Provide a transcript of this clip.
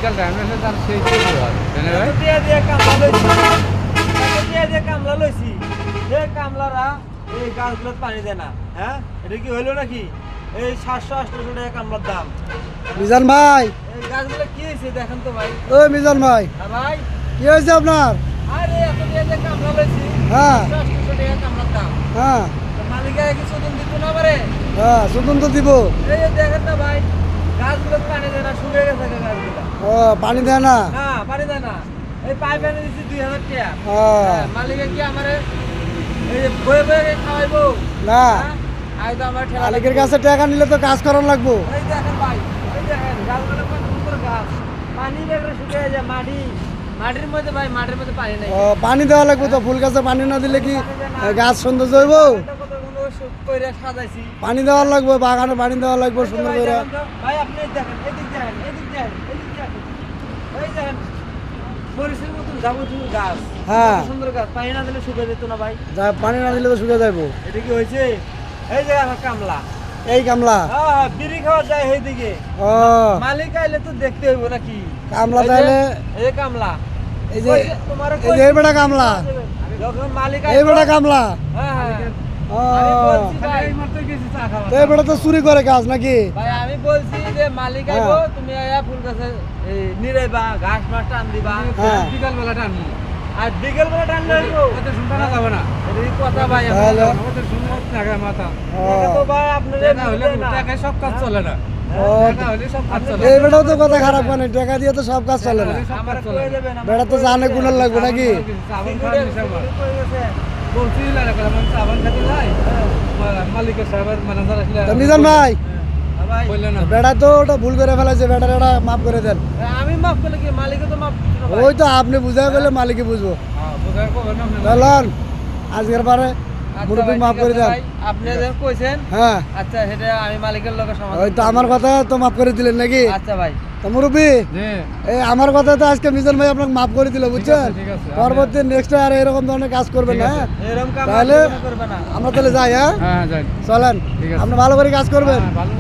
বিকাল টাইম হলে তার সেই শুরু হয় জানেন ভাই দিয়ে কামলা লইছি যে কামলারা এই গাছগুলো পানি দেয় না হ্যাঁ এটা কি হইলো নাকি এই 700-800 টাকা কামলার দাম মিজান ভাই, এই গাছগুলো কি হয়েছে দেখেন তো ভাই ও মিজান ভাই, হ্যাঁ ভাই কি হয়েছে আপনার? আরে এত দিয়ে যে কামলা লইছি হ্যাঁ 700-800 টাকা কামলার দাম হ্যাঁ মালিকা কি সুদন দিত না পারে হ্যাঁ, স্বতন্ত্র দিব। এই যে দেখেন না ভাই গাছগুলো পানি দেয় না শুকিয়ে গেছে গাছগুলো ও পানি দেয় না? না পানি দেয় না এই পাইপ এনে দিচ্ছি 2000 টাকা হ্যাঁ, মালিকা কি আমারে এই যে বয়ে বয়ে খাওয়াইবো না, হ্যাঁ? আই তো আমার ঠেলা মালিকের লাগবে। কাছে টাকা নিলে তো কাজ করার লাগবো। এই দেখেন ভাই এই দেখেন গাছগুলো কত সুন্দর গাছ পানি দেখলে শুকিয়ে যায় মাটির মধ্যে ভাই মাটির মধ্যে পানি নাই ও পানি দেওয়া লাগবে তো, ফুল গাছে পানি না দিলে কি গাছ সৌন্দর্য হইব? এটা কত সুন্দর কইরা সাজাইছি পানি দেওয়া লাগবে, বাগানে পানি দেওয়া লাগবে সুন্দর ভাই করে। দেখেন তো, ভাই আপনি দেখেন এদিক দেখেন এই দেখেন মরিচের মতন যাবতীয় গাছ হ্যাঁ। কত সুন্দর গাছ পানি না দিলে শুকিয়ে যেত না ভাই যা পানি না দিলে তো শুকিয়ে যাবো। এটা কি হয়েছে এই যে আমার কামলা এই কামলা, হ্যাঁ বিড়ি খাওয়া যায় এইদিকে ও মালিক আইলে তো দেখতে হইব নাকি কামলা এই যে- তাইলে এই যে কামলা এই যে তোমার এই যে এই বেটা কামলা, যখন মালিক এই বেটা কামলা, হ্যাঁ হ্যাঁ ও আমি বলছি ভাই এই মাত্র গেছি চা খাওয়া তো এই বেটা তো চুরি করে গাছ নাকি? ভাই আমি বলছি যে মালিক হ্যাঁ। আইবো তুমি আয়া ফুল গাছে নিরাইবা ঘাস মাস টান দিবা হ্যাঁ। বিকাল বেলা টানবো আর বিকেল বেলা টান দিবো ওদের শুনতে না যাবে না এটা কি কথা ভাই তাহলে? ওদের শুনতে টাকা মাথা ও তো ভাই আপনাদের টাকা হলে টাকায় সব কাজ চলে না ও, টাকা হলে সব কাজ চলে এই বেটাও তো কথা খারাপ মানে, টাকা দিয়ে তো সব কাজ চলে না। আমার কই দেবেন বেটা তো জানে গুণের লাগবে নাকি? সাবান খাওয়ার বিষয় বলছি সাবান খেতে যাই মালিকের সাহেবের ম্যানেজার আসলে তো মিজান ভাই, ভাই বললেন না বেটা তো ওটা ভুল করে ফেলেছে, বেটার এটা মাফ করে দেন। আমি মাফ করলে কি মালিকও তো মাফ করছে না ভাই। ওই তো আপনি বুঝাই বলে মালিকে বুঝবো। হ্যাঁ বোঝার কবে না চলুন আজকের পারে আচ্ছা মুরব্বী ভাই, মাফ ঠিক করে আছে দেন। ভাই, আপনি যে কইছেন হ্যাঁ, আচ্ছা সেটা আমি মালিকের লগে সমাধান ওই তো আমার কথা তো মাফ করে দিলেন নাকি? আচ্ছা ভাই তো মুরব্বী, জি এই আমার কথা তো আজকে মিজান ভাই আপনাকে মাফ করে দিল, বুঝছেন? ঠিক আছে। পরবর্তী নেক্সট আর এরকম ধরনের কাজ করবেন না, হ্যাঁ? এরকম কাম তাহলে আর করবে না আমরা তাহলে যাই, হ্যাঁ হ্যাঁ যাই চলেন, ঠিক আছে। আপনি ভালো করে কাজ করবেন। হ্যাঁ, ভালো